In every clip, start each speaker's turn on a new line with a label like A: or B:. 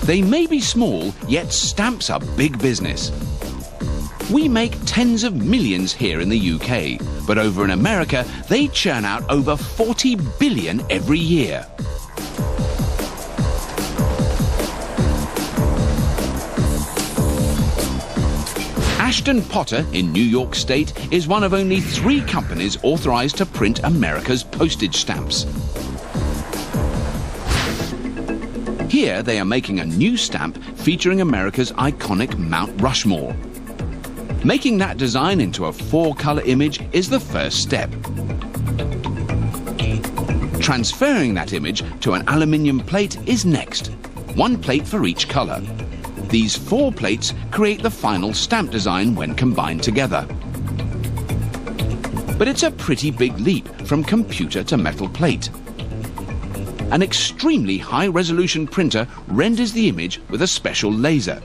A: They may be small, yet stamps are big business. We make tens of millions here in the UK, but over in America, they churn out over 40 billion every year. Ashton Potter in New York State is one of only 3 companies authorized to print America's postage stamps. Here they are making a new stamp featuring America's iconic Mount Rushmore. Making that design into a 4-color image is the first step. Transferring that image to an aluminium plate is next. 1 plate for each color. These 4 plates create the final stamp design when combined together. But it's a pretty big leap from computer to metal plate. An extremely high-resolution printer renders the image with a special laser.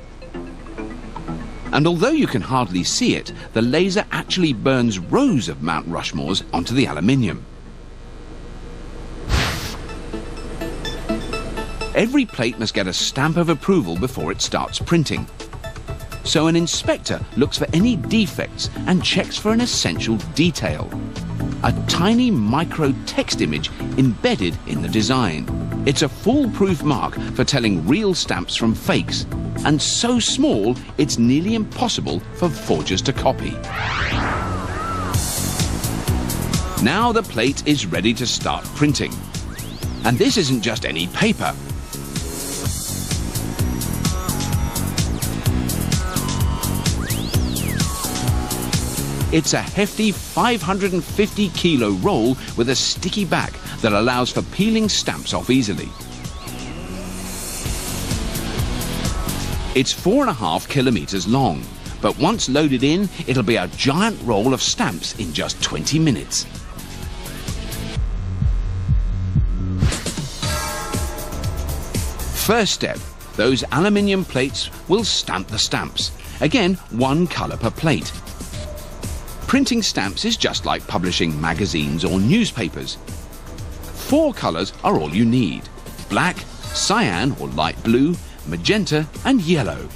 A: And although you can hardly see it, the laser actually burns rows of Mount Rushmores onto the aluminium. Every plate must get a stamp of approval before it starts printing. So an inspector looks for any defects and checks for an essential detail: a tiny micro text image embedded in the design. It's a foolproof mark for telling real stamps from fakes, and so small it's nearly impossible for forgers to copy. Now the plate is ready to start printing. And this isn't just any paper. It's a hefty 550-kilo roll with a sticky back that allows for peeling stamps off easily. It's 4.5 kilometers long, but once loaded in, it'll be a giant roll of stamps in just 20 minutes. First step, those aluminium plates will stamp the stamps. Again, 1 color per plate. Printing stamps is just like publishing magazines or newspapers. 4 colors are all you need: black, cyan or light blue, magenta and yellow.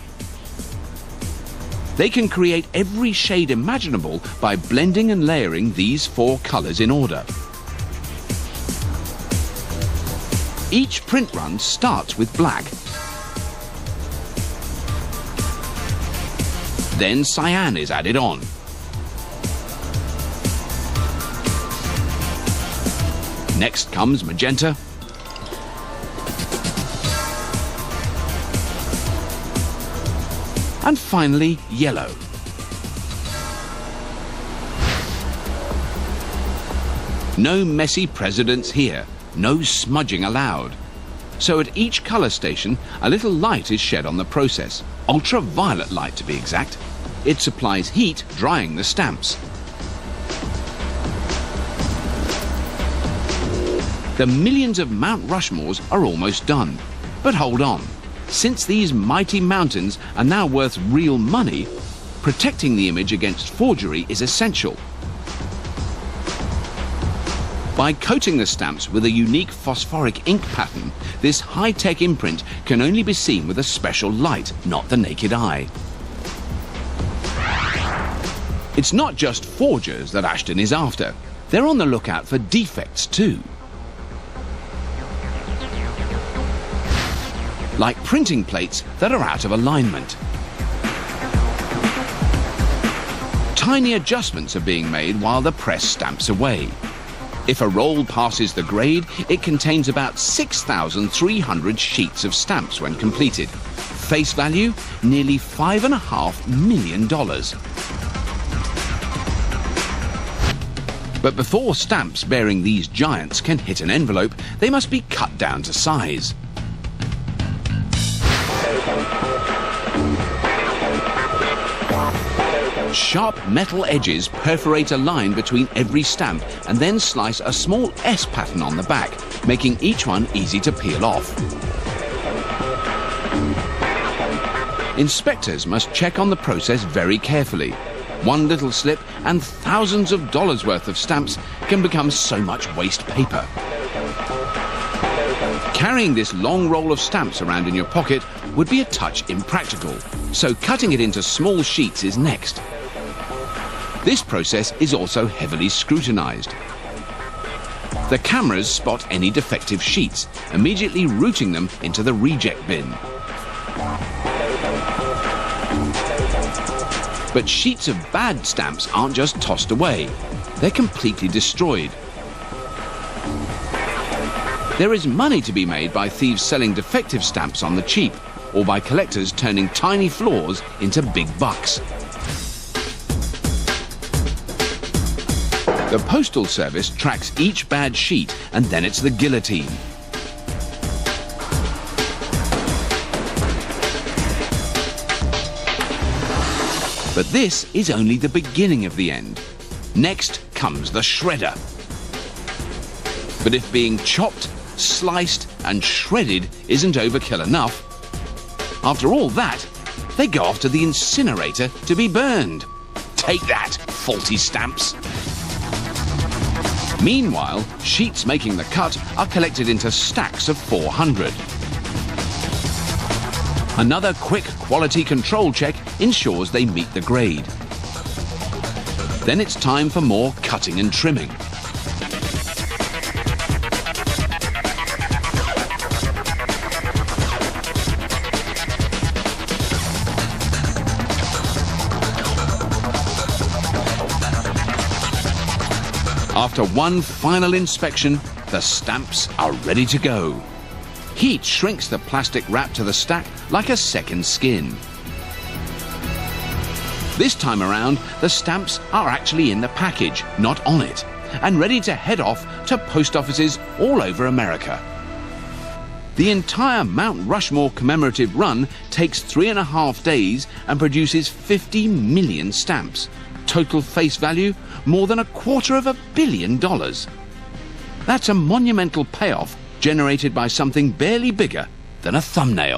A: They can create every shade imaginable by blending and layering these 4 colors in order. Each print run starts with black. Then cyan is added on. Next comes magenta. And finally, yellow. No messy presidents here, no smudging allowed. So at each color station, a little light is shed on the process, ultraviolet light to be exact. It supplies heat, drying the stamps. The millions of Mount Rushmores are almost done. But hold on. Since these mighty mountains are now worth real money, protecting the image against forgery is essential. By coating the stamps with a unique phosphoric ink pattern, this high-tech imprint can only be seen with a special light, not the naked eye. It's not just forgers that Ashton is after. They're on the lookout for defects too. Like printing plates that are out of alignment. Tiny adjustments are being made while the press stamps away. If a roll passes the grade, it contains about 6,300 sheets of stamps when completed. Face value, nearly $5.5 million. But before stamps bearing these giants can hit an envelope, they must be cut down to size. Sharp metal edges perforate a line between every stamp and then slice a small S pattern on the back, making each one easy to peel off. Inspectors must check on the process very carefully. One little slip and thousands of dollars worth of stamps can become so much waste paper. Carrying this long roll of stamps around in your pocket would be a touch impractical, so cutting it into small sheets is next. This process is also heavily scrutinized. The cameras spot any defective sheets, immediately routing them into the reject bin. But sheets of bad stamps aren't just tossed away, they're completely destroyed. There is money to be made by thieves selling defective stamps on the cheap, or by collectors turning tiny flaws into big bucks. The Postal Service tracks each bad sheet, and then it's the guillotine. But this is only the beginning of the end. Next comes the shredder. But if being chopped, sliced and shredded isn't overkill enough, after all that, they go off to the incinerator to be burned. Take that, faulty stamps! Meanwhile, sheets making the cut are collected into stacks of 400. Another quick quality control check ensures they meet the grade. Then it's time for more cutting and trimming. After one final inspection, the stamps are ready to go. Heat shrinks the plastic wrap to the stack like a second skin. This time around, the stamps are actually in the package, not on it, and ready to head off to post offices all over America. The entire Mount Rushmore commemorative run takes 3.5 days and produces 50 million stamps. Total face value, more than $250 million. That's a monumental payoff generated by something barely bigger than a thumbnail.